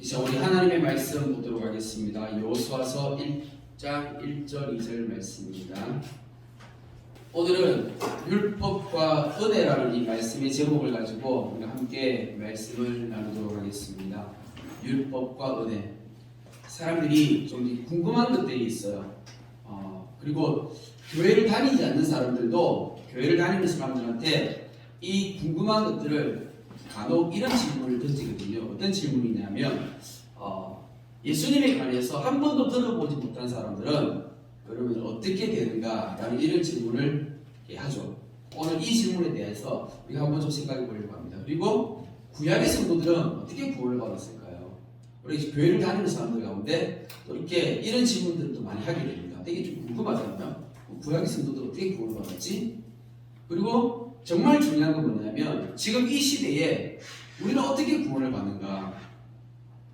이제 우리 하나님의 말씀 보도록 하겠습니다. 여호수아서 1장 1절 2절 말씀입니다. 오늘은 율법과 은혜라는 이 말씀의 제목을 가지고 우리가 함께 말씀을 나누도록 하겠습니다. 율법과 은혜. 사람들이 좀 궁금한 것들이 있어요. 그리고 교회를 다니지 않는 사람들도 교회를 다니는 사람들한테 이 궁금한 것들을 간혹 이런 질문을 던지거든요. 어떤 질문이냐면 예수님에 관해서 한 번도 들어보지 못한 사람들은 그러면 어떻게 되는가? 라는 이런 질문을 하죠. 오늘 이 질문에 대해서 우리가 한번 좀 생각해 보려고 합니다. 그리고 구약의 성도들은 어떻게 구원을 받았을까요? 우리 교회를 다니는 사람들 가운데 또 이렇게 이런 질문들을 또 많이 하게 됩니다. 되게 좀 궁금하잖아요. 구약의 성도들 어떻게 구원을 받았지? 그리고 정말 중요한 건 뭐냐면 지금 이 시대에 우리는 어떻게 구원을 받는가?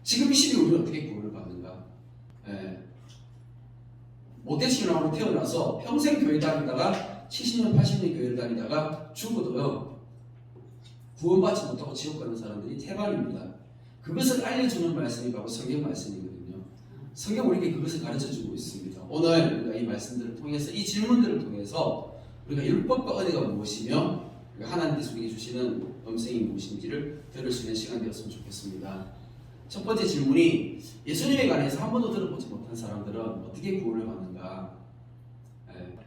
지금 이 시대에 우리는 어떻게 구원을 받는가? 모태신앙으로 태어나서 평생 교회 다니다가 70년, 80년 교회를 다니다가 죽어도요 구원받지 못하고 지옥 가는 사람들이 태반입니다. 그것을 알려주는 말씀이 바로 성경 말씀이거든요. 성경 우리에게 그것을 가르쳐주고 있습니다. 오늘 우리가 이 말씀들을 통해서 이 질문들을 통해서 우리가 율법과 은혜가 무엇이며 하나님께서 우리에게 주시는 음성이 무엇인지를 들을 수 있는 시간 되었으면 좋겠습니다. 첫 번째 질문이 예수님에 관해서 한 번도 들어보지 못한 사람들은 어떻게 구원을 받는가?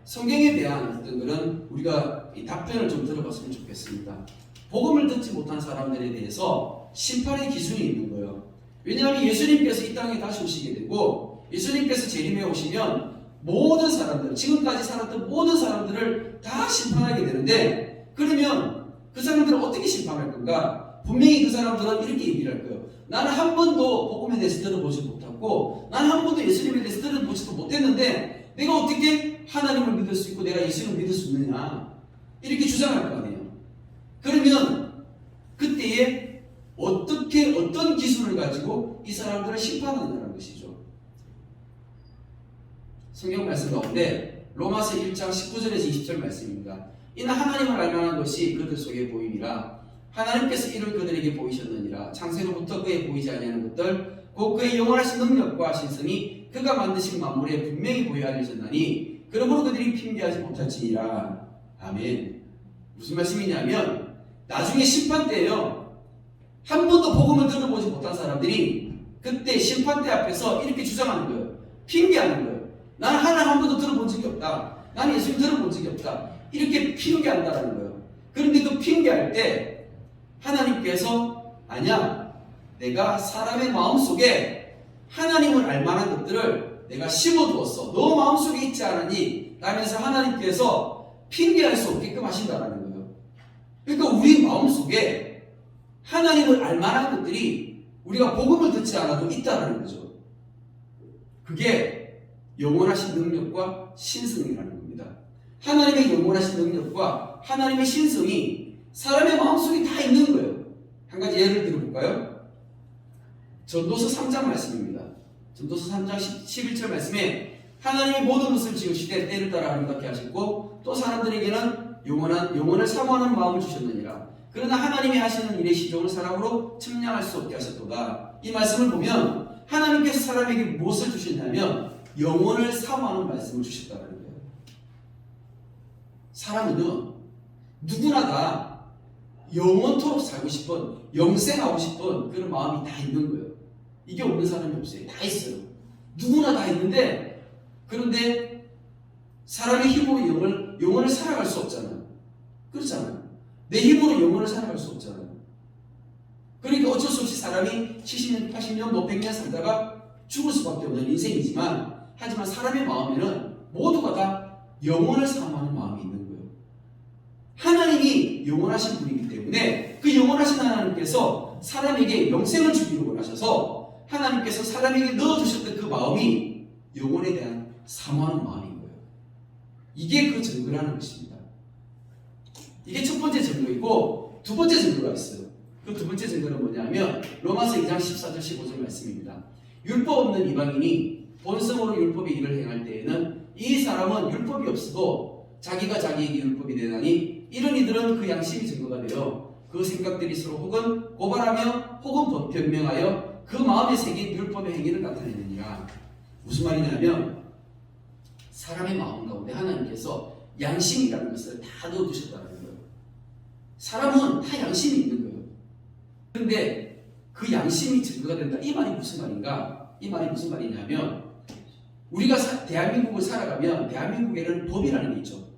성경에 대한 어떤 그런 우리가 이 답변을 좀 들어봤으면 좋겠습니다. 복음을 듣지 못한 사람들에 대해서 심판의 기준이 있는 거예요. 왜냐하면 예수님께서 이 땅에 다시 오시게 되고 예수님께서 재림에 오시면 모든 사람들, 지금까지 살았던 모든 사람들을 다 심판하게 되는데 그러면 그 사람들은 어떻게 심판할 건가? 분명히 그 사람들은 이렇게 얘기를 할 거예요. 나는 한 번도 복음에 대해서 들어보지 못했고 나는 한 번도 예수님에 대해서 들어보지도 못했는데 내가 어떻게 하나님을 믿을 수 있고 내가 예수님을 믿을 수 있느냐 이렇게 주장할 거 아니에요. 그러면 그때에 어떤 기술을 가지고 이 사람들을 심판하느냐는 것이죠. 성경 말씀 가운데 로마서 1장 19절에서 20절 말씀입니다. 이는 하나님을 알만한 것이 그들 속에 보임이라 하나님께서 이를 그들에게 보이셨느니라 창세로부터 그에 보이지 아니하는 것들 곧 그의 영원하신 능력과 신성이 그가 만드신 만물에 분명히 보여 알려졌나니 그러므로 그들이 핑계하지 못할지니라. 아멘. 무슨 말씀이냐면 나중에 심판 때에요 한 번도 복음을 들어보지 못한 사람들이 그때 심판대 앞에서 이렇게 주장하는 거예요. 핑계하는 거예요. 나는 하나님 한 번도 들어본 적이 없다. 나는 예수님 들어본 적이 없다. 이렇게 핑계한다라는 거예요. 그런데 그 핑계할 때 하나님께서 아니야. 내가 사람의 마음속에 하나님을 알만한 것들을 내가 심어두었어. 너 마음속에 있지 않으니 라면서 하나님께서 핑계할 수 없게끔 하신다라는 거예요. 그러니까 우리 마음속에 하나님을 알만한 것들이 우리가 복음을 듣지 않아도 있다라는 거죠. 그게 영원하신 능력과 신성이라는 겁니다. 하나님의 영원하신 능력과 하나님의 신성이 사람의 마음속에 다 있는 거예요. 한 가지 예를 들어볼까요? 전도서 3장 말씀입니다. 전도서 3장 11절 말씀에 하나님이 모든 것을 지으시되 때를 따라 아름답게 하셨고 또 사람들에게는 영원을 사모하는 마음을 주셨느니라. 그러나 하나님이 하시는 일의 시종을 사람으로 측량할 수 없게 하셨도다. 이 말씀을 보면 하나님께서 사람에게 무엇을 주셨냐면 영원을 사모하는 말씀을 주셨다는 거예요. 사람은요 누구나 다 영원토록 살고 싶은 영생하고 싶은 그런 마음이 다 있는 거예요. 이게 없는 사람이 없어요. 다 있어요. 누구나 다 있는데 그런데 사람의 힘으로 영원을 살아갈 수 없잖아요. 그렇잖아요. 내 힘으로 영원을 살아갈 수 없잖아요. 그러니까 어쩔 수 없이 사람이 70년, 80년, 뭐 100년 살다가 죽을 수밖에 없는 인생이지만 하지만 사람의 마음에는 모두가 다 영원을 사모하는 마음이 있는 거예요. 하나님이 영원하신 분이기 때문에 그 영원하신 하나님께서 사람에게 영생을 주기로 원하셔서 하나님께서 사람에게 넣어주셨던 그 마음이 영원에 대한 사모하는 마음인 거예요. 이게 그 증거라는 것입니다. 이게 첫 번째 증거이고 두 번째 증거가 있어요. 그 두 번째 증거는 뭐냐면 로마서 2장 14절 15절 말씀입니다. 율법 없는 이방인이 본성으로 율법의 일을 행할 때에는 이 사람은 율법이 없어도 자기가 자기에게 율법이 되나니 이런 이들은 그 양심이 증거가 되어 그 생각들이 서로 혹은 고발하며 혹은 변명하여 그 마음에 새긴 율법의 행위를 나타내느니라. 무슨 말이냐면 사람의 마음 가운데 하나님께서 양심이라는 것을 다 넣어두셨다는 거예요. 사람은 다 양심이 있는 거예요. 그런데 그 양심이 증거가 된다. 이 말이 무슨 말인가? 이 말이 무슨 말이냐면 우리가 대한민국을 살아가면 대한민국에는 법이라는 게 있죠.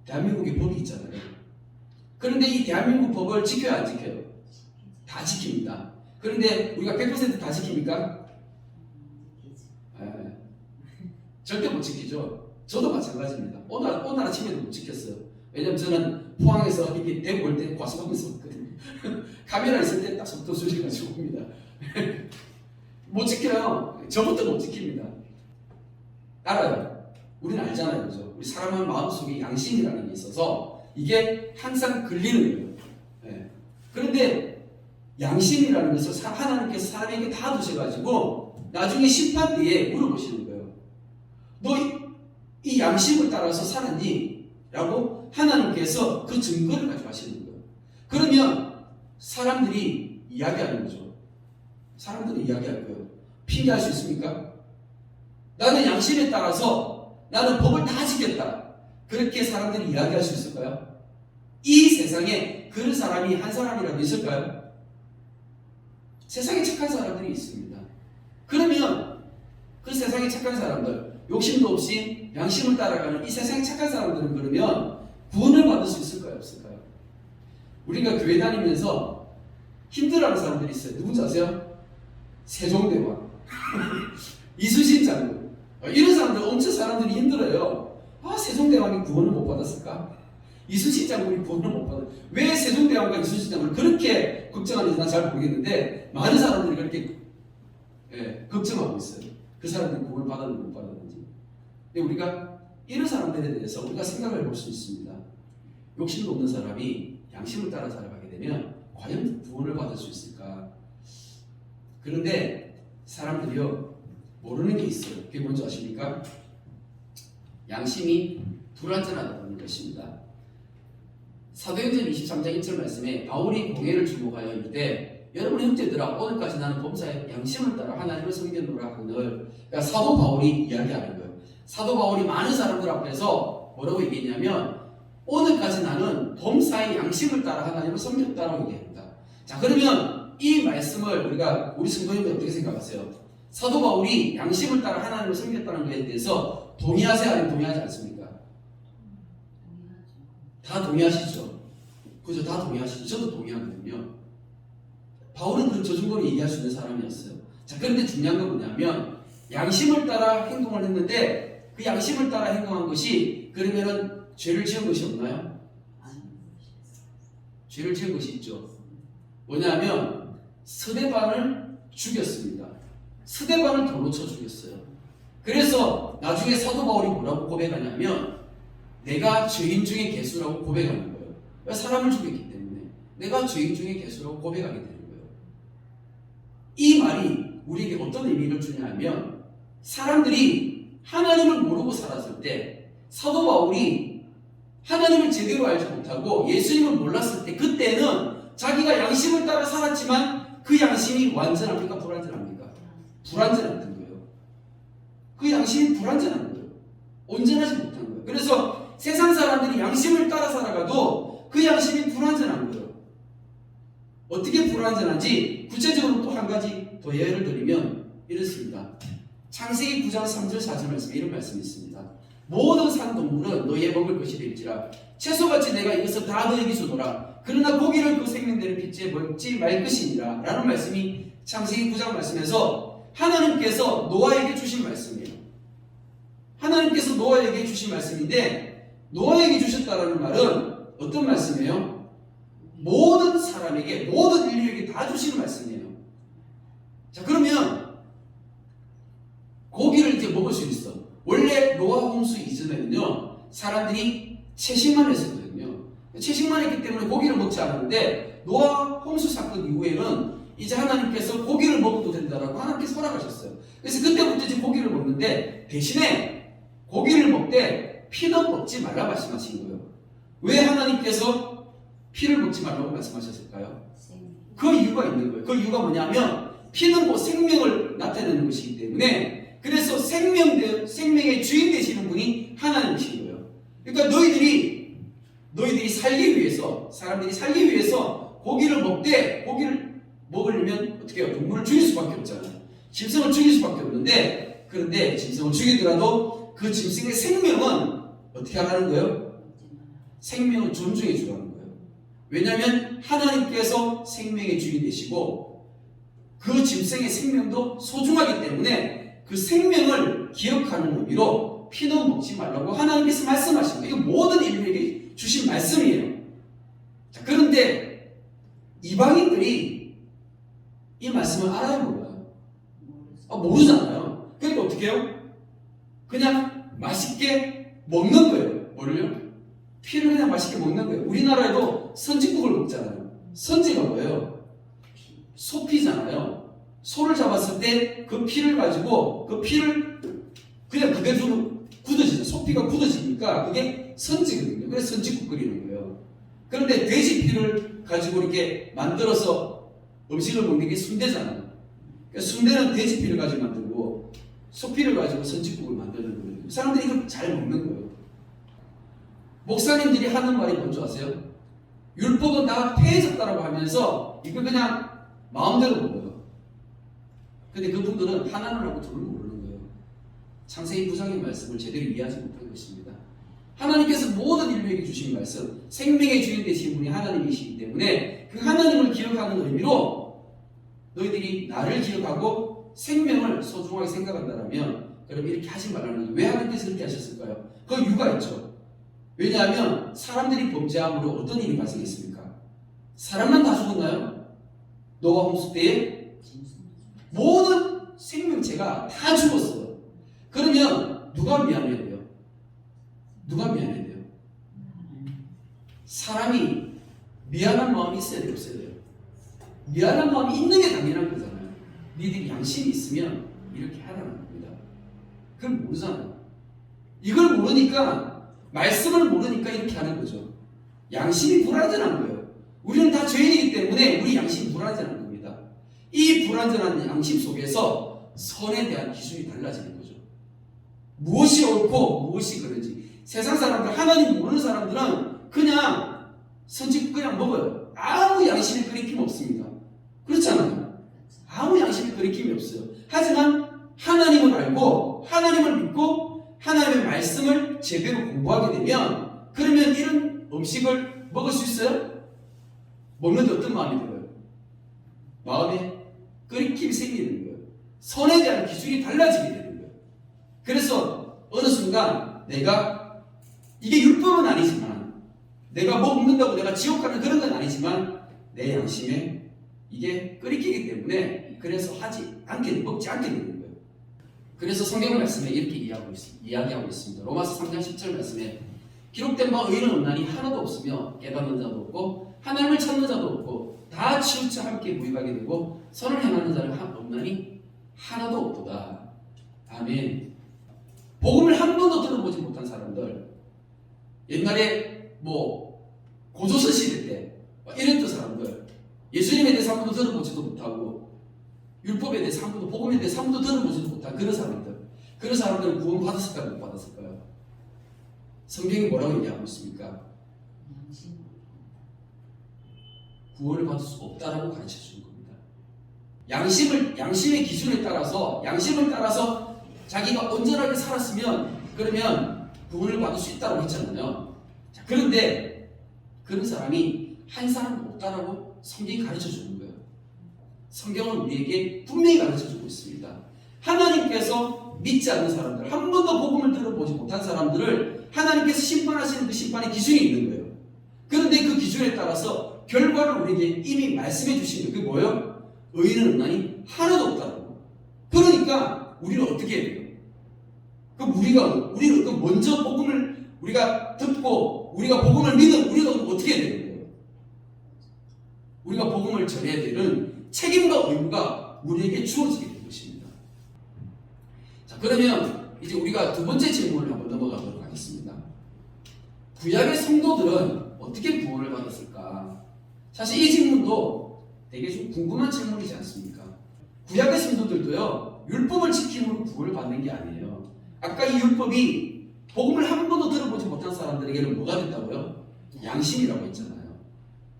대한민국에 법이 있잖아요. 그런데 이 대한민국 법을 지켜야 안 지켜요? 다 지킵니다. 그런데 우리가 100%다 지킵니까? 네. 절대 못 지키죠. 저도 마찬가지입니다. 오늘 아침에도 못 지켰어요. 왜냐면 저는 포항에서 이렇게 대구 올 때 과속하면서 왔거든요. 카메라 있을 때 딱 속도 줄여가지고 옵니다. 못 지켜요. 저부터 못 지킵니다. 알아요. 우리는 알잖아요. 그죠? 우리 사람의 마음속에 양심이라는 게 있어서 이게 항상 걸리는 거예요. 네. 그런데 양심이라는 것을 하나님께서 사람에게 다 두셔가지고 나중에 심판 때에 물어보시는 거예요. 너 이 양심을 따라서 살았니? 라고 하나님께서 그 증거를 가지고 하시는 거예요. 그러면 사람들이 이야기하는 거죠. 사람들이 이야기할 거예요. 핑계할 수 있습니까? 나는 양심에 따라서 나는 법을 다 지켰다. 그렇게 사람들이 이야기할 수 있을까요? 이 세상에 그런 사람이 한 사람이라도 있을까요? 세상에 착한 사람들이 있습니다. 그러면 그 세상에 착한 사람들, 욕심도 없이 양심을 따라가는 이 세상에 착한 사람들은 그러면 구원을 받을 수 있을까요? 없을까요? 우리가 교회 다니면서 힘들어하는 사람들이 있어요. 누군지 아세요? 세종대왕, 이순신 장군, 이런 사람들 엄청 사람들이 힘들어요. 세종대왕이 구원을 못 받았을까? 이순신 장군이 구원을 못 받았을까? 왜 세종대왕과 이순신 장군을 그렇게 걱정하는지 난 잘 모르겠는데 많은 사람들이 그렇게 걱정하고 있어요. 그 사람들이 구원을 받았는지 못 받았는지. 근데 우리가 이런 사람들에 대해서 우리가 생각을 해볼 수 있습니다. 욕심도 없는 사람이 양심을 따라 살아가게 되면 과연 구원을 받을 수 있을까? 그런데 사람들이요 모르는 게 있어요. 그게 뭔지 아십니까? 양심이 불완전하다는 것입니다. 사도행전 23장 1절 말씀에 바울이 공회를 주목하여 이르되 여러분 형제들아 오늘까지 나는 범사에 양심을 따라 하나님을 섬겼노라 하거늘. 그러니까 사도 바울이 이야기하는 거예요. 사도 바울이 많은 사람들 앞에서 뭐라고 얘기했냐면 오늘까지 나는 범사에 양심을 따라 하나님을 섬겼다라고 얘기합니다. 자, 그러면 이 말씀을 우리 성도님들 어떻게 생각하세요? 사도 바울이 양심을 따라 하나님을 섬겼다는 것에 대해서 동의하세요? 아니면 동의하지 않습니까? 다 동의하시죠? 그죠? 다 동의하시죠? 저도 동의하거든요. 바울은 저 정도로 얘기할 수 있는 사람이었어요. 자, 그런데 중요한 건 뭐냐면 양심을 따라 행동을 했는데 그 양심을 따라 행동한 것이 그러면은 죄를 지은 것이 없나요? 죄를 지은 것이 있죠. 뭐냐면 스데반을 죽였습니다. 스데반을 돌로 쳐 죽였어요. 그래서 나중에 사도 바울이 뭐라고 고백하냐면 내가 죄인 중에 개수라고 고백하는 거예요. 왜? 사람을 죽였기 때문에 내가 죄인 중에 개수라고 고백하게 되는 거예요. 이 말이 우리에게 어떤 의미를 주냐면 사람들이 하나님을 모르고 살았을 때 사도 바울이 하나님을 제대로 알지 못하고 예수님을 몰랐을 때 그때는 자기가 양심을 따라 살았지만 그 양심이 완전합니까? 불완전합니까? 불완전했던 거예요. 그 양심이 불완전한 거예요. 온전하지 못한 거예요. 그래서 세상 사람들이 양심을 따라 살아가도 그 양심이 불완전한 거예요. 어떻게 불완전한지 구체적으로 또 한 가지 더 예를 들면 이렇습니다. 창세기 9장 3절 4절 말씀에 이런 말씀이 있습니다. 모든 산 동물은 너희의 먹을 것이 될지라 채소같이 내가 이것을 다 너희에게 주노라. 그러나 고기를 그 생명되는 빛에 먹지 말 것이니라 라는 말씀이 창세기 9장 말씀에서 하나님께서 노아에게 주신 말씀이에요. 하나님께서 노아에게 주신 말씀인데 노아에게 주셨다라는 말은 어떤 말씀이에요? 모든 사람에게 모든 인류에게 다 주시는 말씀이에요. 자, 그러면 고기를 이제 먹을 수 있어. 원래 노아 홍수 이전에는요 사람들이 채식만 했었거든요. 채식만 했기 때문에 고기를 먹지 않았는데 노아 홍수 사건 이후에는 이제 하나님께서 고기를 먹어도 된다라고 하나님께서 허락하셨어요. 그래서 그때부터 이제 고기를 먹는데 대신에 고기를 먹되 피는 먹지 말라 말씀하신 거예요. 왜 하나님께서 피를 먹지 말라고 말씀하셨을까요? 그 이유가 있는 거예요. 그 이유가 뭐냐면 피는 곧 생명을 나타내는 것이기 때문에 그래서 생명의 주인 되시는 분이 하나님이신 거예요. 그러니까 너희들이 살기 위해서 사람들이 살기 위해서 고기를 먹으려면 어떻게 해요? 동물을 죽일 수밖에 없잖아요. 짐승을 죽일 수밖에 없는데 그런데 짐승을 죽이더라도 그 짐승의 생명은 어떻게 하라는 거예요? 생명을 존중해 주라는 거예요. 왜냐하면 하나님께서 생명의 주인 되시고 그 짐승의 생명도 소중하기 때문에 그 생명을 기억하는 의미로 피는 먹지 말라고 하나님께서 말씀하신 거예요. 이거 모든 인류에게 주신 말씀이에요. 자, 그런데 이방인들이 이 말씀을 알아요, 몰라요? 모르잖아요. 그러니까 어떻게 해요? 그냥 맛있게 먹는 거예요. 뭐를요? 피를 그냥 맛있게 먹는 거예요. 우리나라에도 선지국을 먹잖아요. 선지가 뭐예요? 소피잖아요. 소를 잡았을 때 그 피를 가지고 그 피를 그냥 그대로 굳어지죠. 소피가 굳어지니까 그게 선지거든요. 그래서 선지국 끓이는 거예요. 그런데 돼지 피를 가지고 이렇게 만들어서 음식을 먹는 게 순대잖아요. 그러니까 순대는 돼지 피를 가지고 만들고 소피를 가지고 선지국을 만드는 거예요. 사람들이 이걸 잘 먹는 거예요. 목사님들이 하는 말이 뭔지 아세요? 율법은 다 폐해졌다라고 하면서 이걸 그냥 마음대로 먹어요. 근데 그분들은 하나는 하고 둘을 모르는 거예요. 창세기 9장의 말씀을 제대로 이해하지 못하고 있습니다. 하나님께서 모든 인류에게 주신 말씀, 생명의 주인 되신 분이 하나님이시기 때문에 그 하나님을 기억하는 의미로 너희들이 나를 기억하고 생명을 소중하게 생각한다면 그럼 이렇게 하지 말라는 거죠. 왜 하나님께서 그렇게 하셨을까요? 그 이유가 있죠. 왜냐하면 사람들이 범죄함으로 어떤 일이 발생했습니까? 사람만 다 죽었나요? 노아 홍수 때에 모든 생명체가 다 죽었어요. 그러면 누가 미안해야 돼요? 누가 미안해야 돼요? 사람이 미안한 마음이 있어야 돼요? 없어야 돼요? 미안한 마음이 있는 게 당연한 거잖아요. 니들이 양심이 있으면 이렇게 하라는 겁니다. 그걸 모르잖아요. 이걸 모르니까 말씀을 모르니까 이렇게 하는 거죠. 양심이 불완전한 거예요. 우리는 다 죄인이기 때문에 우리 양심이 불완전한 겁니다. 이 불완전한 양심 속에서 선에 대한 기준이 달라지는 거죠. 무엇이 옳고 무엇이 그른지. 세상 사람들, 하나님 모르는 사람들은 그냥 선지국 그냥 먹어요. 아무 양심의 거리낌이 없습니다. 그렇잖아요. 아무 양심의 거리낌이 없어요. 하지만 하나님을 알고 하나님을 믿고 하나님의 말씀을 제대로 공부하게 되면 그러면 이런 음식을 먹을 수 있어요? 먹는데 어떤 마음이 들어요? 마음에 끓임이 생기는 거예요. 선에 대한 기준이 달라지게 되는 거예요. 그래서 어느 순간 내가 이게 율법은 아니지만 내가 먹는다고 내가 지옥 가는 그런 건 아니지만 내 양심에 이게 끓이기 때문에 그래서 먹지 않게 되는 거예요. 그래서 성경 말씀에 이렇게 이야기하고 있습니다. 로마서 3장 10절 말씀에 기록된 바 의인은 없나니 하나도 없으며 깨닫는 자도 없고 하나님을 찾는 자도 없고 다 치우쳐 함께 무익하게 되고 선을 행하는 자는 없나니 하나도 없도다. 아멘. 복음을 한 번도 들어보지 못한 사람들, 옛날에 고조선 시대 때 이랬던 사람들, 예수님에 대해서 한 번도 들어보지도 못하고 율법에 대해서 한 번도, 복음에 대해서 한 번도 들어보지도 못한 그런 사람들은 구원 받았을까요? 못 받았을까요? 성경이 뭐라고 얘기하고 있습니까? 구원을 받을 수 없다라고 가르쳐 주는 겁니다. 양심의 기준에 따라서, 양심을 따라서 자기가 온전하게 살았으면 그러면 구원을 받을 수 있다고 했잖아요. 자, 그런데 그런 사람이 한 사람도 없다라고 성경이 가르쳐 주는 거예요. 성경은 우리에게 분명히 가르쳐 주고 있습니다. 하나님께서 믿지 않는 사람들, 한 번도 복음을 들어보지 못한 사람들을 하나님께서 심판하시는 그 심판의 기준이 있는 거예요. 그런데 그 기준에 따라서 결과를 우리에게 이미 말씀해 주신 거예요. 그게 뭐예요? 의인은 없나니 하나도 없다고. 그러니까 우리는 어떻게 해야 돼요? 그럼 우리는 먼저 복음을 우리가 듣고 우리가 복음을 믿는 우리가 어떻게 해야 되는 거예요? 우리가 복음을 전해야 되는 책임과 의무가 우리에게 주어지게 된 것입니다. 자, 그러면 이제 우리가 두 번째 질문을 한번 넘어가도록 하겠습니다. 구약의 성도들은 어떻게 구원을 받았을까? 사실 이 질문도 되게 좀 궁금한 질문이지 않습니까? 구약의 성도들도요, 율법을 지킴으로 구원을 받는 게 아니에요. 아까 이 율법이 복음을 한 번도 들어보지 못한 사람들에게는 뭐가 됐다고요? 양심이라고 했잖아요.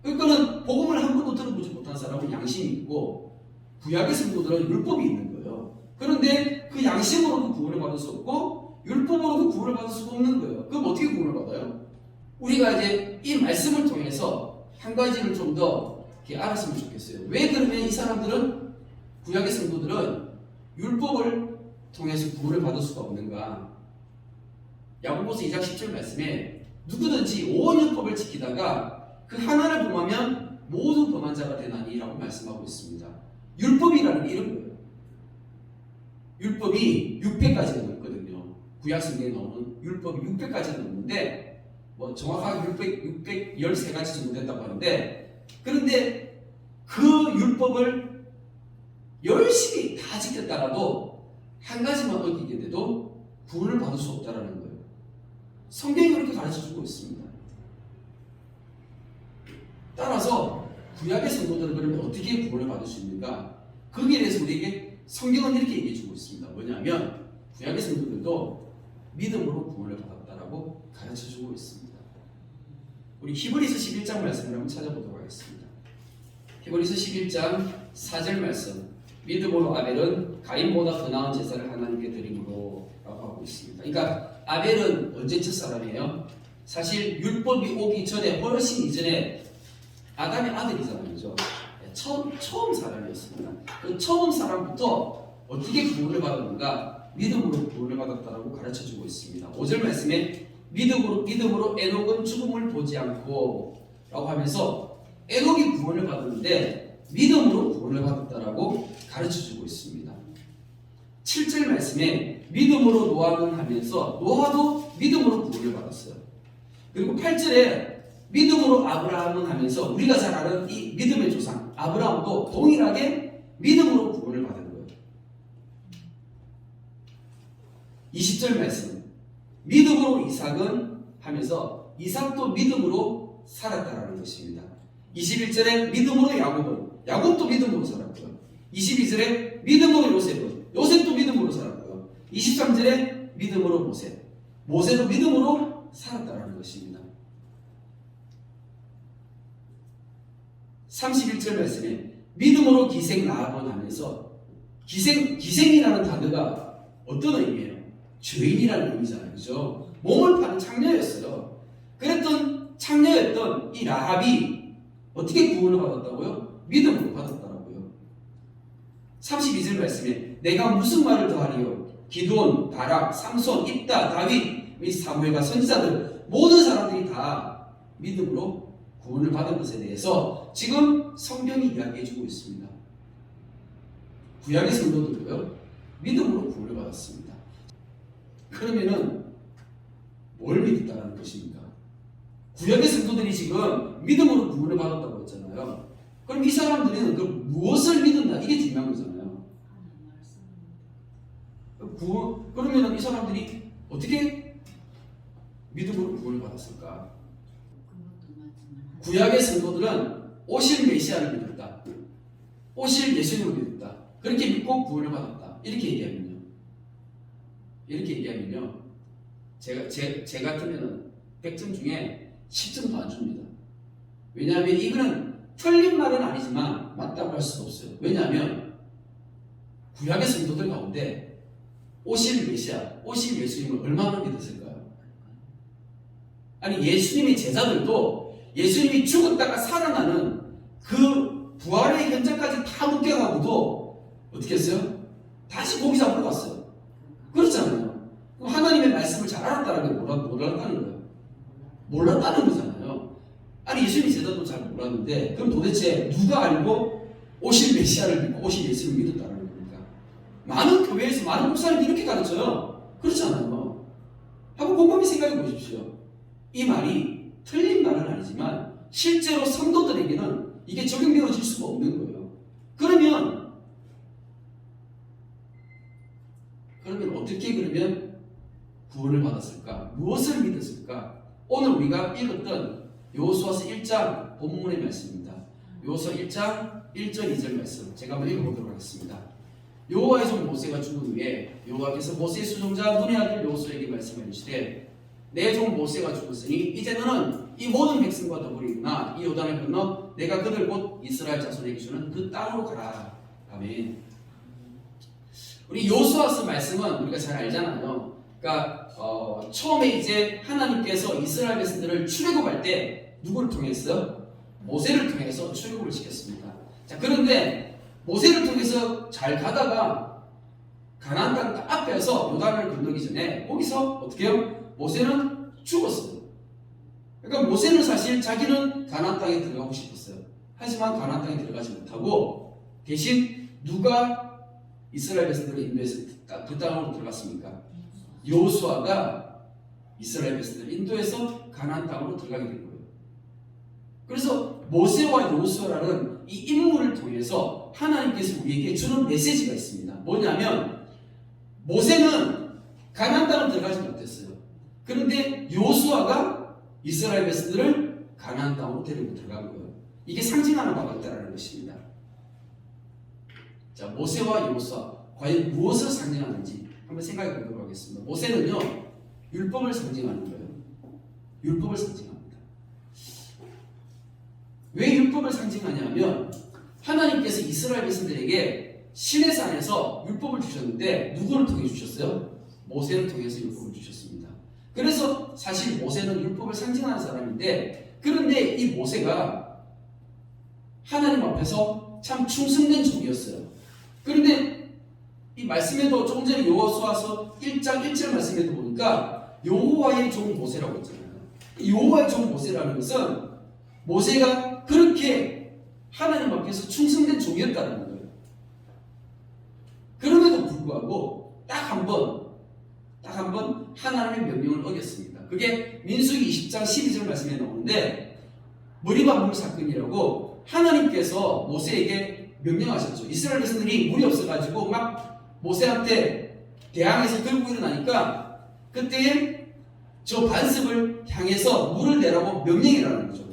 그러니까는 복음을 한 번도 들어보지 못한 사람은 양심이 있고, 구약의 성도들은 율법이 있는 거예요. 그런데 그 양심으로도 구원을 받을 수 없고 율법으로도 구원을 받을 수가 없는 거예요. 그럼 어떻게 구원을 받아요? 우리가 이제 이 말씀을 통해서 한 가지를 좀 더 알았으면 좋겠어요. 왜 그러면 이 사람들은, 구약의 성도들은 율법을 통해서 구원을 받을 수가 없는가? 야고보서 2장 10절 말씀에 누구든지 온 율법을 지키다가 그 하나를 범하면 모든 범한 자가 되나니라고 말씀하고 있습니다. 율법이라는 게 이런 거예요. 율법이 600가지가 넘거든요. 구약 성경에 나오는 율법이 600가지가 넘는데, 뭐 정확하게 613가지 정도 된다고 하는데, 그런데 그 율법을 열심히 다 지켰다가도 한 가지만 어기게 돼도 구원을 받을 수 없다라는 거예요. 성경이 그렇게 가르쳐주고 있습니다. 따라서 구약의 성도들은 그러면 어떻게 구원을 받을 수 있는가? 거기에 대해서 우리에게 성경은 이렇게 얘기해주고 있습니다. 뭐냐면 구약의 성도들도 믿음으로 구원을 받았다라고 가르쳐주고 있습니다. 우리 히브리서 11장 말씀을 한번 찾아보도록 하겠습니다. 히브리서 11장 4절 말씀, 믿음으로 아벨은 가인보다 더 나은 제사를 하나님께 드림으로 라고 하고 있습니다. 그러니까 아벨은 언제 첫사람이에요? 사실 율법이 오기 전에, 훨씬 이전에 아담의 아들이잖아요. 그죠? 처음 사람이었습니다. 그 처음 사람부터 어떻게 구원을 받았는가? 믿음으로 구원을 받았다라고 가르쳐주고 있습니다. 5절 말씀에 믿음으로 에녹은 죽음을 보지 않고 라고 하면서 에녹이 구원을 받았는데 믿음으로 구원을 받았다라고 가르쳐주고 있습니다. 7절 말씀에 믿음으로 노아는 하면서 노아도 믿음으로 구원을 받았어요. 그리고 8절에 믿음으로 아브라함은 하면서 우리가 잘 아는 이 믿음의 조상 아브라함도 동일하게 믿음으로 구원을 받은 거예요. 20절 말씀, 믿음으로 이삭은 하면서 이삭도 믿음으로 살았다라는 것입니다. 21절에 믿음으로 야곱도 믿음으로 살았고요. 22절에 믿음으로 요셉도 믿음으로 살았고요. 23절에 믿음으로 모세도 믿음으로 살았다라는 것입니다. 31절 말씀에 믿음으로 기생 라합은 하면서 기생이라는 단어가 어떤 의미예요? 죄인이라는 의미잖아요. 그죠? 몸을 파는 창녀였어요. 그랬던 창녀였던 이 라합이 어떻게 구원을 받았다고요? 믿음으로 받았다라고요. 32절 말씀에 내가 무슨 말을 더하리요? 기드온, 바락, 삼손, 입다, 다윗 및 사무엘과 선지자들 모든 사람들이 다 믿음으로 구원을 받은 것에 대해서 지금 성경이 이야기해주고 있습니다. 구약의 성도들도요, 믿음으로 구원을 받았습니다. 그러면은 뭘 믿었다는 것입니까? 구약의 성도들이 지금 믿음으로 구원을 받았다고 했잖아요. 그럼 이 사람들은 그 무엇을 믿는다? 이게 중요한 거잖아요. 그러면 이 사람들이 어떻게 믿음으로 구원을 받았을까? 구약의 성도들은 오실 메시아를 믿었다. 오실 예수님을 믿었다. 그렇게 믿고 구원을 받았다. 이렇게 얘기하면요. 제 같으면은 100점 중에 10점도 안 줍니다. 왜냐하면 이거는 틀린 말은 아니지만 맞다고 할 수도 없어요. 왜냐하면 구약의 성도들 가운데 오실 메시아, 오실 예수님을 얼마나 믿었을까요? 아니 예수님의 제자들도 예수님이 죽었다가 살아나는 그 부활의 현장까지 다 묶여가고도 어떻게 했어요? 다시 고기 잡으러 갔어요. 그렇잖아요. 하나님의 말씀을 잘 알았다는 게 몰랐다는 거예요. 몰랐다는 거잖아요. 아니 예수님의 제자도 잘 몰랐는데 그럼 도대체 누가 알고 오실 메시아를 믿고 오실 예수님을 믿었다는 겁니까? 많은 교회에서 많은 목사님이 이렇게 가르쳐요. 그렇잖아요. 한번 곰곰이 생각해 보십시오. 이 말이 틀린 말은 아니지만 실제로 성도들에게는 이게 적용되어질 수가 없는 거예요. 그러면 어떻게 구원을 받았을까? 무엇을 믿었을까? 오늘 우리가 읽었던 여호수아서 1장 본문의 말씀입니다. 여호수아 1장 1절 2절 말씀 제가 한번 읽어보도록 하겠습니다. 여호와의 종 모세가 죽은 후에 여호와께서 모세의 수종자 눈의 아들 여호수아에게 말씀하시되 내 종 모세가 죽었으니 이제 너는 이 모든 백성과 더불이구나 이 요단을 건너 내가 그들 곧 이스라엘 자손에게 주는 그 땅으로 가라. 아멘. 우리 여호수아서 말씀은 우리가 잘 알잖아요. 그러니까 처음에 이제 하나님께서 이스라엘 백성들을 출애굽할 때 누구를 통해서? 모세를 통해서 출애굽을 시켰습니다. 자, 그런데 모세를 통해서 잘 가다가 가나안 땅 앞에서 요단을 건너기 전에 거기서 어떻게 해요? 모세는 죽었어요. 그러니까 모세는 사실 자기는 가나안 땅에 들어가고 싶었어요. 하지만 가나안 땅에 들어가지 못하고 대신 누가 이스라엘 백성들을 인도해서 그 땅으로 들어갔습니까? 여호수아가 이스라엘 백성들을 인도해서 가나안 땅으로 들어가게 된 거예요. 그래서 모세와 여호수아라는 이 인물을 통해서 하나님께서 우리에게 주는 메시지가 있습니다. 뭐냐면 모세는 가나안 땅을 들어가지 못했어요. 그런데 여호수아가 이스라엘 백성들을 가나안 땅으로 데리고 들어간 거예요. 이게 상징하는 바가 있다는 것입니다. 자, 모세와 여호수아 과연 무엇을 상징하는지 한번 생각해 보도록 하겠습니다. 모세는요 율법을 상징하는 거예요. 율법을 상징합니다. 왜 율법을 상징하냐면 하나님께서 이스라엘 백성들에게 시내산에서 율법을 주셨는데 누구를 통해 주셨어요? 모세를 통해서 율법을 주셨습니다. 그래서 사실 모세는 율법을 상징하는 사람인데 그런데 이 모세가 하나님 앞에서 참 충성된 종이었어요. 그런데 이 말씀에도 조금 전에 여호수아서 1장 1절 말씀에도 보니까 여호와의 종 모세라고 했잖아요. 여호와의 종 모세라는 것은 모세가 그렇게 하나님 앞에서 충성된 종이었다는 거예요. 그럼에도 불구하고 딱 한 번 하나님의 명령을 어겼습니다. 그게 민수기 20장 12절 말씀에 나오는데 머리바 물 사건이라고 하나님께서 모세에게 명령하셨죠. 이스라엘 백성들이 물이 없어가지고 막 모세한테 대항해서 들고 일어나니까 그때 저 반석을 향해서 물을 내라고 명령이라는 거죠.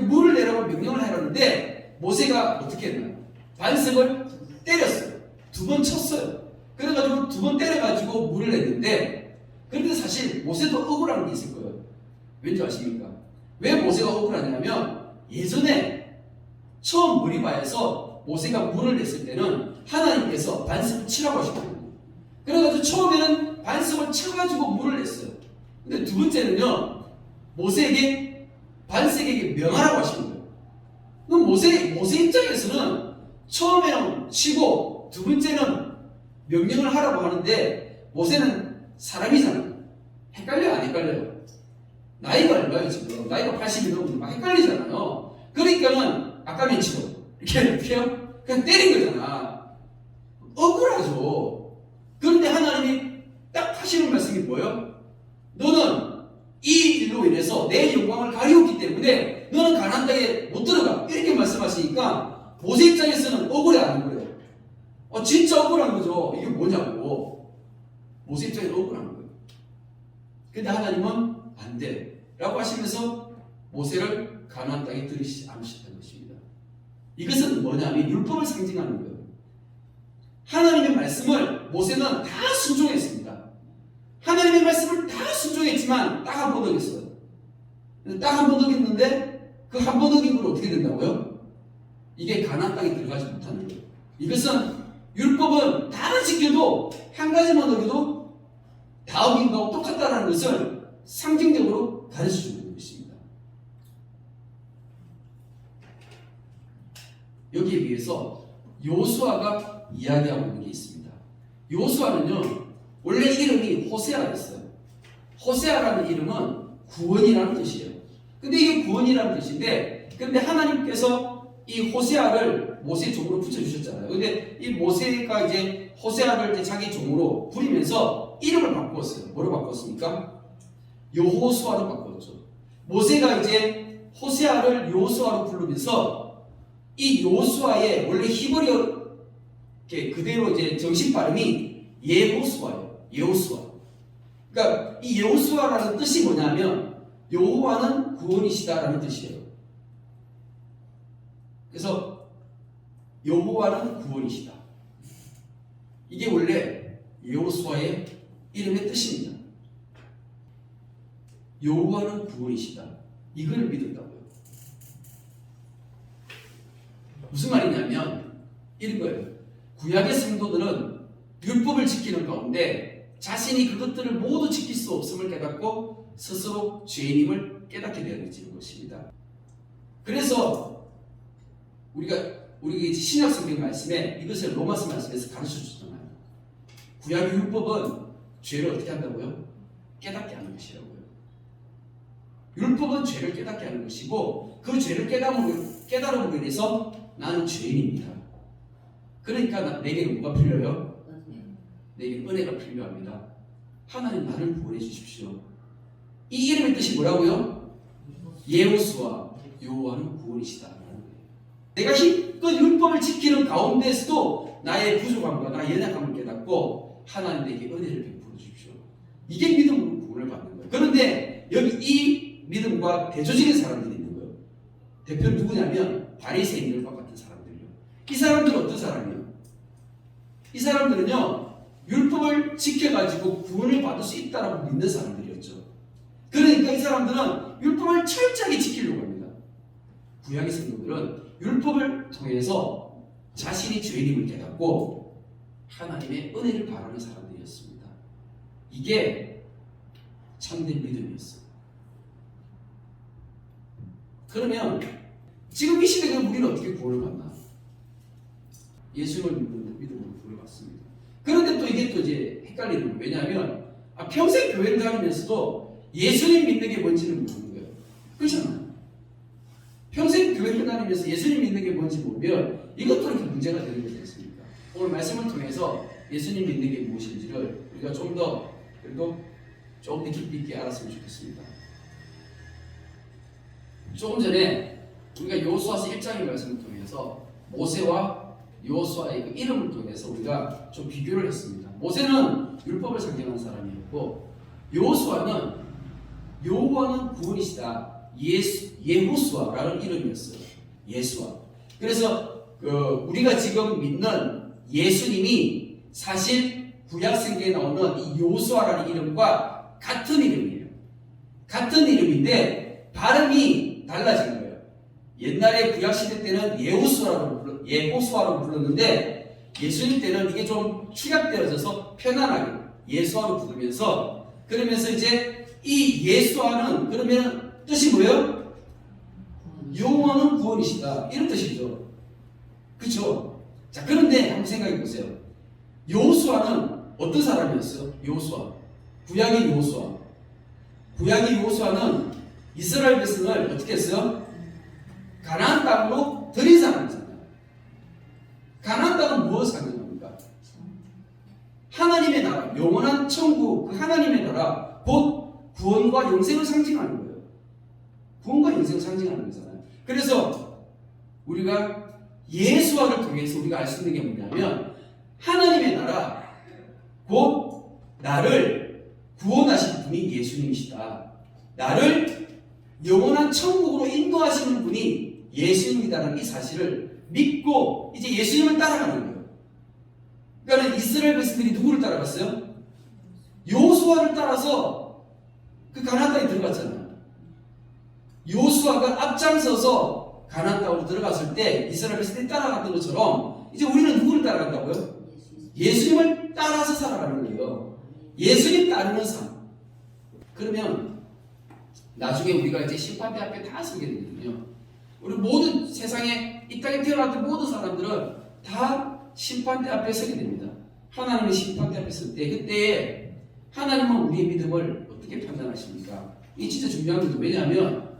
물을 내라고 명령을 하려는데 모세가 어떻게 했나요? 반석을 때렸어요. 2번 쳤어요. 그래가지고 2번 때려가지고 물을 냈는데 그런데 사실 모세도 억울한 게 있을 거예요. 왠지 아십니까? 왜 모세가 억울하냐면 예전에 처음 머리바에서 모세가 물을 냈을 때는 하나님께서 반석을 치라고 하셨거든요. 그래가지고 처음에는 반석을 쳐가지고 물을 냈어요. 근데 두 번째는요 모세에게 반석에게 명하라고 하시는 거예요. 그럼 모세 입장에서는 처음에는 치고 두 번째는 명령을 하라고 하는데 모세는 사람이잖아요. 헷갈려요, 안 헷갈려요? 나이가 얼마예요, 지금? 나이가 80이 넘으면 막 헷갈리잖아요. 그러니까는 아까 맨치로 이렇게 해요? 그냥 때린 거잖아. 억울하죠. 그런데 하나님이 딱 하시는 말씀이 뭐예요? 너는 이 일로 인해서 내 영광을 가리웠기 때문에 너는 가나안 땅에 못 들어가. 이렇게 말씀하시니까 모세 입장에서는 억울해하는 거예요. 진짜 억울한 거죠. 이게 뭐냐고. 모세 입장에서 억울한 거예요. 근데 하나님은 안 돼. 라고 하시면서 모세를 가나안 땅에 들이시지 않으셨다는 것입니다. 이것은 뭐냐면 율법을 상징하는 거예요. 하나님의 말씀을 모세는 다 순종했습니다. 하나님의 말씀을 다 순종했지만 딱 한 번 어겼어요. 딱 한 번 어겼는데 그 한 번 어긴 걸 어떻게 된다고요? 이게 가나안 땅에 들어가지 못하는 거예요. 이것은 율법은 다 지켜도 한 가지만 어겨도 다 어긴 거하고 똑같다는 것을 상징적으로 가르쳐주는 것입니다. 여기에 비해서 여호수아가 이야기하고 있는 게 있습니다. 여호수아는요 원래 이름이 호세아였어요. 호세아라는 이름은 구원이라는 뜻이에요. 근데 이게 구원이라는 뜻인데 근데 하나님께서 이 호세아를 모세 종으로 붙여주셨잖아요. 근데 이 모세가 이제 호세아를 이제 자기 종으로 부리면서 이름을 바꾸었어요. 뭐로 바꿨습니까? 여호수아로 바꿨죠. 모세가 이제 호세아를 여호수아로 부르면서 이 여호수아의 원래 히브리어 그대로 이제 정식 발음이 예호수아예요. 여호수아. 그러니까 이 여호수아라는 뜻이 뭐냐면 여호와는 구원이시다라는 뜻이에요. 그래서 여호와는 구원이시다. 이게 원래 여호수아의 이름의 뜻입니다. 여호와는 구원이시다. 이걸 믿었다고요. 무슨 말이냐면 이런 거예요. 구약의 성도들은 율법을 지키는 가운데 자신이 그것들을 모두 지킬 수 없음을 깨닫고 스스로 죄인임을 깨닫게 되어지는 것입니다. 그래서 우리가 신약 성경 말씀에 이것을 로마서 말씀에서 가르쳐 주잖아요. 구약의 율법은 죄를 어떻게 한다고요? 깨닫게 하는 것이라고요. 율법은 죄를 깨닫게 하는 것이고 그 죄를 깨달음으로 인해서 나는 죄인입니다. 그러니까 내게는 뭐가 필요해요? 내게 은혜가 필요합니다. 하나님 나를 구원해 주십시오. 이 이름의 뜻이 뭐라고요? 여호수아, 여호와는 구원이시다. 내가 힘껏 율법을 지키는 가운데서도 나의 부족함과 나의 연약함을 깨닫고 하나님 내게 은혜를 베풀어 주십시오. 이게 믿음으로 구원을 받는 거예요. 그런데 여기 이 믿음과 대조적인 사람들이 있는 거예요. 대표는 누구냐면 바리새인들과 같은 사람들이요. 이 사람들은 어떤 사람이에요? 이 사람들은요 율법을 지켜가지고 구원을 받을 수 있다라고 믿는 사람들이었죠. 그러니까 이 사람들은 율법을 철저하게 지키려고 합니다. 구약의 성도들은 율법을 통해서 자신이 죄인임을 깨닫고 하나님의 은혜를 바라는 사람들이었습니다. 이게 참된 믿음이었어요. 그러면 지금 이 시대에 우리는 어떻게 구원을 받나? 예수를 믿는 믿음으로 구원을 받습니다. 그런데 또 이게 또 이제 헷갈리는 거예요. 왜냐하면 평생 교회를 다니면서도 예수님 믿는 게 뭔지는 모르는 거예요. 그렇잖아요. 평생 교회를 다니면서 예수님 믿는 게 뭔지 모르면 이것도 이렇게 문제가 되는 거지 않습니까? 오늘 말씀을 통해서 예수님 믿는 게 무엇인지를 우리가 좀 더 그래도 조금 더 깊이 있게 알았으면 좋겠습니다. 조금 전에 우리가 여호수아서 1장의 말씀을 통해서 모세와 여호수아의 그 이름을 통해서 우리가 좀 비교를 했습니다. 모세는 율법을 상징하는 사람이었고 여호수아는 여호와는 구원이시다. 예호수아라는 이름이었어요. 예수아. 그래서 우리가 지금 믿는 예수님이 사실 구약성경에 나오는 이 여호수아라는 이름과 같은 이름이에요. 같은 이름인데 발음이 달라진 거예요. 옛날에 구약시대 때는 예호수아라고 불렀는데 예수님 때는 이게 좀 축약되어져서 편안하게 예수아로 부르면서 그러면서 이제 이 예수아는 그러면 뜻이 뭐예요? 여호와는 구원이시다. 이런 뜻이죠. 그렇죠? 자, 그런데 한번 생각해 보세요. 여호수아는 어떤 사람이었어요? 여호수아. 구약의 여호수아. 구약의 여호수아는 이스라엘 백성을 어떻게 했어요? 가나안 땅으로 들인 사람이잖아요. 가나안 땅은 무엇을 상징합니까? 하나님의 나라, 영원한 천국, 그 하나님의 나라, 곧 구원과 영생을 상징하는 거예요. 구원과 영생을 상징하는 거잖아요. 그래서 우리가 예수와를 통해서 우리가 알 수 있는 게 뭐냐면 하나님의 나라, 곧 나를 구원하신 분이 예수님이시다. 나를 영원한 천국으로 인도하시는 분이 예수님이다라는 이 사실을 믿고 이제 예수님을 따라가는 거예요. 그러니까 이스라엘 백성들이 누구를 따라갔어요? 여호수아를 따라서 그 가나안 땅에 들어갔잖아요. 여호수아가 앞장서서 가나안 땅으로 들어갔을 때 이스라엘 백성들이 따라갔던 것처럼 이제 우리는 누구를 따라간다고요? 예수님을 따라서 살아가는 거예요. 예수님 따르는 삶. 그러면 나중에 우리가 이제 심판대 앞에 다 서게 되거든요. 우리 모든 세상에 이 땅에 태어났던 모든 사람들은 다 심판대 앞에 서게 됩니다. 하나님의 심판대 앞에 설 때 그때 하나님은 우리의 믿음을 어떻게 판단하십니까? 이게 진짜 중요한 거죠. 왜냐하면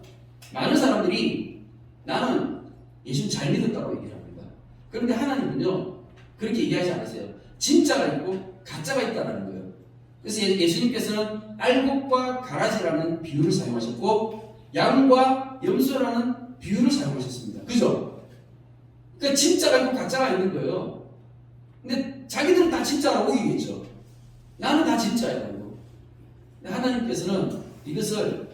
많은 사람들이 나는 예수님 잘 믿었다고 얘기를 합니다. 그런데 하나님은요 그렇게 얘기하지 않으세요. 진짜가 있고 가짜가 있다는 거예요. 그래서 예수님께서는 알곡과 가라지라는 비유를 사용하셨고 양과 염소라는 비유를 사용하셨습니다. 그죠? 그러니까 진짜가 있고 가짜가 있는 거예요. 근데 자기들은 다 진짜라고 얘기했죠. 나는 다 진짜예요. 근데 하나님께서는 이것을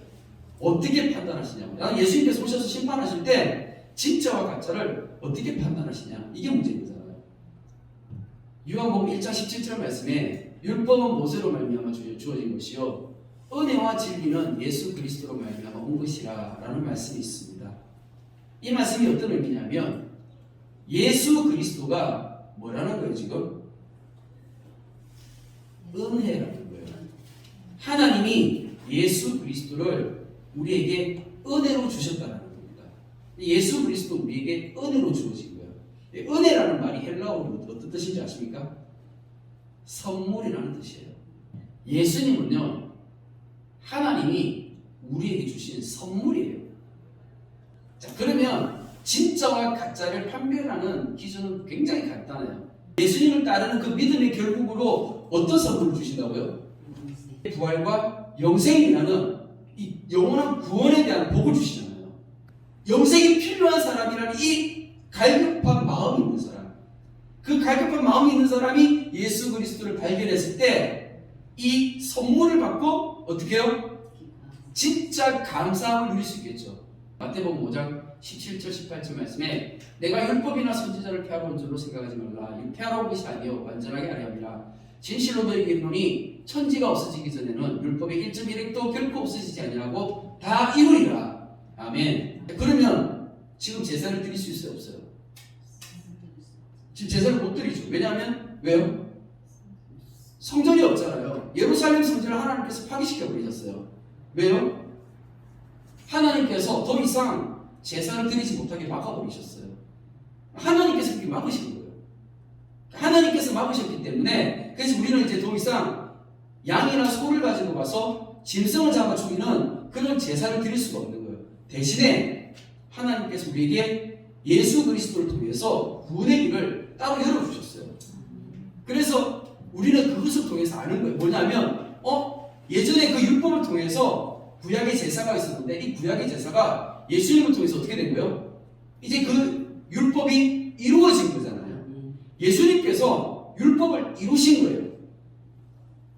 어떻게 판단하시냐고. 나는 예수님께서 오셔서 심판하실 때 진짜와 가짜를 어떻게 판단하시냐. 이게 문제인 거잖아요. 요한복음 1장 17절 말씀에 율법은 모세로 말미암아 주어진 것이요 은혜와 진리는 예수 그리스도로 말미암아 온 것이라 라는 말씀이 있습니다. 이 말씀이 어떤 의미냐면 예수 그리스도가 뭐라는 거예요 지금? 은혜라는 거예요. 하나님이 예수 그리스도를 우리에게 은혜로 주셨다는 겁니다. 예수 그리스도 우리에게 은혜로 주어진 거예요. 은혜라는 말이 헬라어로 어떤 뜻인지 아십니까? 선물이라는 뜻이에요. 예수님은요 하나님이 우리에게 주신 선물이에요. 자, 그러면 진짜와 가짜를 판별하는 기준은 굉장히 간단해요. 예수님을 따르는 그 믿음의 결국으로 어떤 선물을 주신다고요? 부활과 영생이라는 이 영원한 구원에 대한 복을 주시잖아요. 영생이 필요한 사람이라는 이 갈급한 마음이 있는 사람, 그 갈급한 마음이 있는 사람이 예수 그리스도를 발견했을 때 이 선물을 받고 어떻게 해요? 진짜 감사함을 누릴 수 있겠죠. 마태복음 5장 17절 18절 말씀에 내가 율법이나 선지자를 폐하러 온 줄로 생각하지 말라. 이 폐하러 온 것이 아니요 완전하게 하려 함이라. 진실로 너희에게 이르노니 천지가 없어지기 전에는 율법의 1.1획도 결코 없어지지 아니하고 다 이루리라. 아멘. 그러면 지금 제사를 드릴 수 있어요 없어요? 지금 제사를 못 드리죠. 왜냐하면 왜요? 성전이 없잖아요. 예루살렘 성전을 하나님께서 파기시켜 버리셨어요. 왜요? 하나님께서 더 이상 제사를 드리지 못하게 막아버리셨어요. 하나님께서 그렇게 막으신 거예요. 하나님께서 막으셨기 때문에 그래서 우리는 이제 더 이상 양이나 소를 가지고 가서 짐승을 잡아 죽이는 그런 제사를 드릴 수가 없는 거예요. 대신에 하나님께서 우리에게 예수 그리스도를 통해서 구원의 길을 따로 열어주셨어요. 그래서 우리는 그것을 통해서 아는 거예요. 뭐냐면 예전에 그 율법을 통해서 구약의 제사가 있었는데 이 구약의 제사가 예수님을 통해서 어떻게 된 거예요? 이제 그 율법이 이루어진 거잖아요. 예수님께서 율법을 이루신 거예요.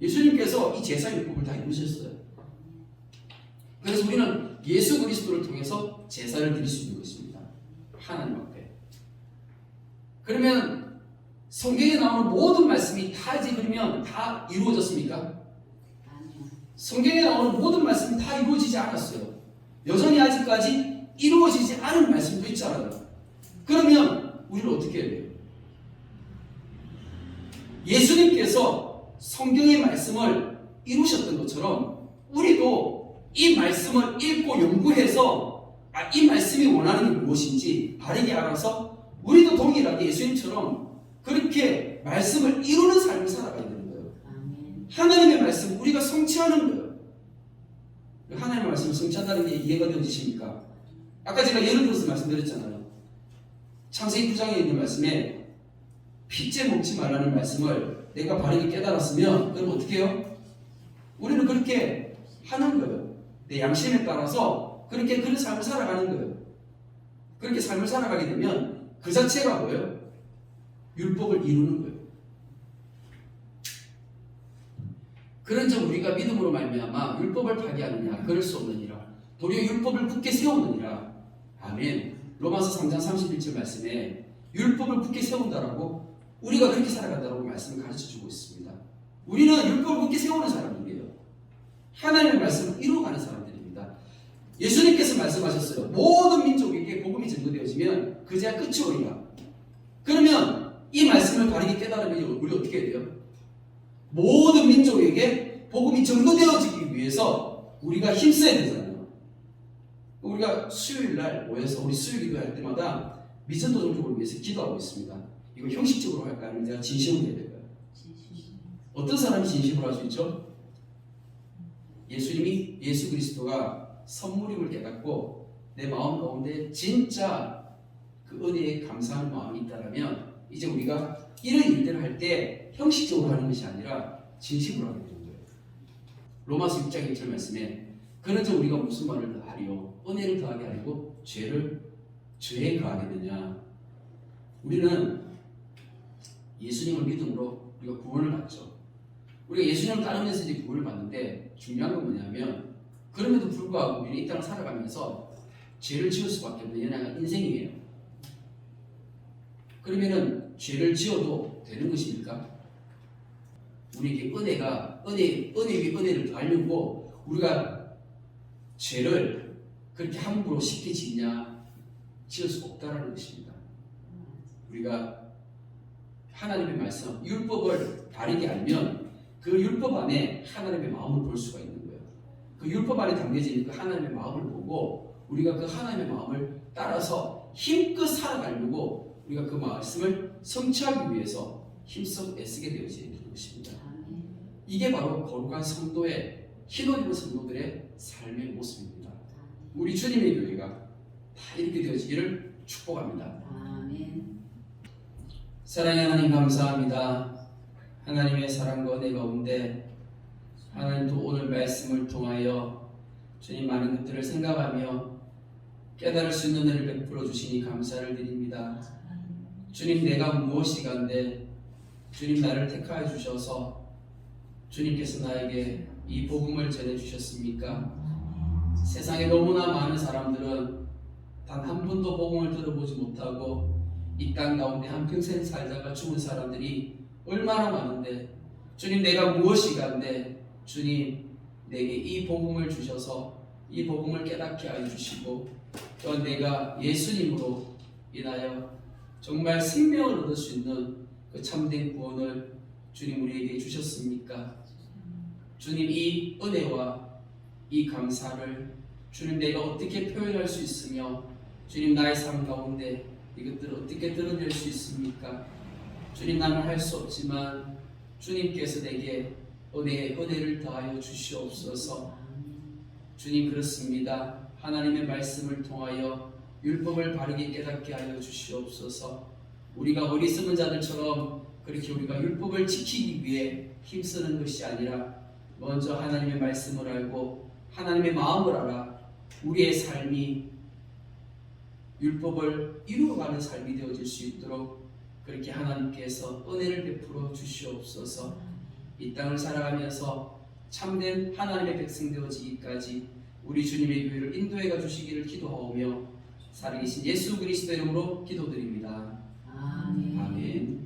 예수님께서 이 제사 율법을 다 이루셨어요. 그래서 우리는 예수 그리스도를 통해서 제사를 드릴 수 있는 것입니다. 하나님 앞에. 그러면 성경에 나오는 모든 말씀이 다 이제 그러면 다 이루어졌습니까? 성경에 나오는 모든 말씀이 다 이루어지지 않았어요. 여전히 아직까지 이루어지지 않은 말씀도 있잖아요. 그러면 우리는 어떻게 해야 돼요? 예수님께서 성경의 말씀을 이루셨던 것처럼 우리도 이 말씀을 읽고 연구해서 이 말씀이 원하는 게 무엇인지 바르게 알아서 우리도 동일하게 예수님처럼 그렇게 말씀을 이루는 삶을 살아가야 되는 거예요. 하나님의 말씀 우리가 성취하는 거예요. 하나님의 말씀을 성취한다는 게 이해가 되어지십니까? 아까 제가 예를 들어서 말씀드렸잖아요. 창세기 9장에 있는 말씀에 핏째 먹지 말라는 말씀을 내가 바르게 깨달았으면 그럼 어떻게 해요? 우리는 그렇게 하는 거예요. 내 양심에 따라서 그렇게 그런 삶을 살아가는 거예요. 그렇게 삶을 살아가게 되면 그 자체가 뭐예요? 율법을 이루는 거예요. 그런즉 우리가 믿음으로 말미암아 율법을 파기하느냐 그럴 수 없느니라. 도리어 율법을 굳게 세우느니라. 아멘. 로마서 3장 31절 말씀에 율법을 굳게 세운다라고 우리가 그렇게 살아간다라고 말씀을 가르쳐주고 있습니다. 우리는 율법을 굳게 세우는 사람들이에요. 하나님의 말씀을 이루어가는 사람들입니다. 예수님께서 말씀하셨어요. 모든 민족에게 복음이 전도되어지면 그제야 끝이 오리라. 그러면 이 말씀을 바르게 깨달으면 우리 어떻게 해야 돼요? 모든 민족에게 복음이 전도되어지기 위해서 우리가 힘써야 되잖아요. 우리가 수요일날 모여서 우리 수요 기도할 때마다 미전도 종족을 위해서 기도하고 있습니다. 이거 형식적으로 할까요? 아니면 제가 진심으로 해야 될까요? 어떤 사람이 진심으로 할 수 있죠? 예수 그리스도가 선물임을 깨닫고 내 마음 가운데 진짜 그 은혜에 감사하는 마음이 있다면 이제 우리가 이런 일들을 할 때 형식적으로 하는 것이 아니라 진심으로 하게 되는 거예요. 로마서 6장 1절 말씀에 그런즉 우리가 무슨 말을 더하리요? 은혜를 더하게 하리고 죄에 거하겠느냐? 우리는 예수님을 믿음으로 우리가 구원을 받죠. 우리가 예수님을 따르면서 이제 구원을 받는데 중요한 건 뭐냐면 그럼에도 불구하고 우리는 이 땅을 살아가면서 죄를 지을 수밖에 없는 인생이에요. 그러면은 죄를 지어도 되는 것입니까? 우리에게 은혜 위에 은혜를 더하려고 우리가 죄를 그렇게 함부로 쉽게 지을 수 없다라는 것입니다. 우리가 하나님의 말씀, 율법을 바르게 알면 그 율법 안에 하나님의 마음을 볼 수가 있는 거예요. 그 율법 안에 담겨진 그 하나님의 마음을 보고 우리가 그 하나님의 마음을 따라서 힘껏 살아가려고 우리가 그 말씀을 성취하기 위해서 힘써 애쓰게 되어지는 것입니다. 이게 바로 거룩한 성도의 흰옷 입은 성도들의 삶의 모습입니다. 우리 주님의 교회가 다 이렇게 되어지기를 축복합니다. 아멘. 사랑의 하나님 감사합니다. 하나님의 사랑과 은혜 가운데 하나님도 오늘 말씀을 통하여 주님 많은 것들을 생각하며 깨달을 수 있는 은혜를 베풀어 주시니 감사를 드립니다. 주님, 내가 무엇이간데 주님 나를 택하여 주셔서 주님께서 나에게 이 복음을 전해주셨습니까? 세상에 너무나 많은 사람들은 단 한 번도 복음을 들어보지 못하고 이 땅 가운데 한평생 살다가 죽은 사람들이 얼마나 많은데 주님, 내가 무엇이간데 주님 내게 이 복음을 주셔서 이 복음을 깨닫게 하여 주시고 또 내가 예수님으로 인하여 정말 생명을 얻을 수 있는 그 참된 구원을 주님 우리에게 주셨습니까? 주님, 이 은혜와 이 감사를 주님 내가 어떻게 표현할 수 있으며 주님 나의 삶 가운데 이것들을 어떻게 드러낼 수 있습니까? 주님, 나는 할 수 없지만 주님께서 내게 은혜를 더하여 주시옵소서. 주님, 그렇습니다. 하나님의 말씀을 통하여 율법을 바르게 깨닫게 하여 주시옵소서. 우리가 어리석은 자들처럼 그렇게 우리가 율법을 지키기 위해 힘쓰는 것이 아니라 먼저 하나님의 말씀을 알고 하나님의 마음을 알아 우리의 삶이 율법을 이루어가는 삶이 되어질 수 있도록 그렇게 하나님께서 은혜를 베풀어 주시옵소서. 이 땅을 살아가면서 참된 하나님의 백성 되어지기까지 우리 주님의 교회를 인도해 주시기를 기도하오며 살아계신 예수 그리스도 이름으로 기도드립니다. 아멘. 아멘.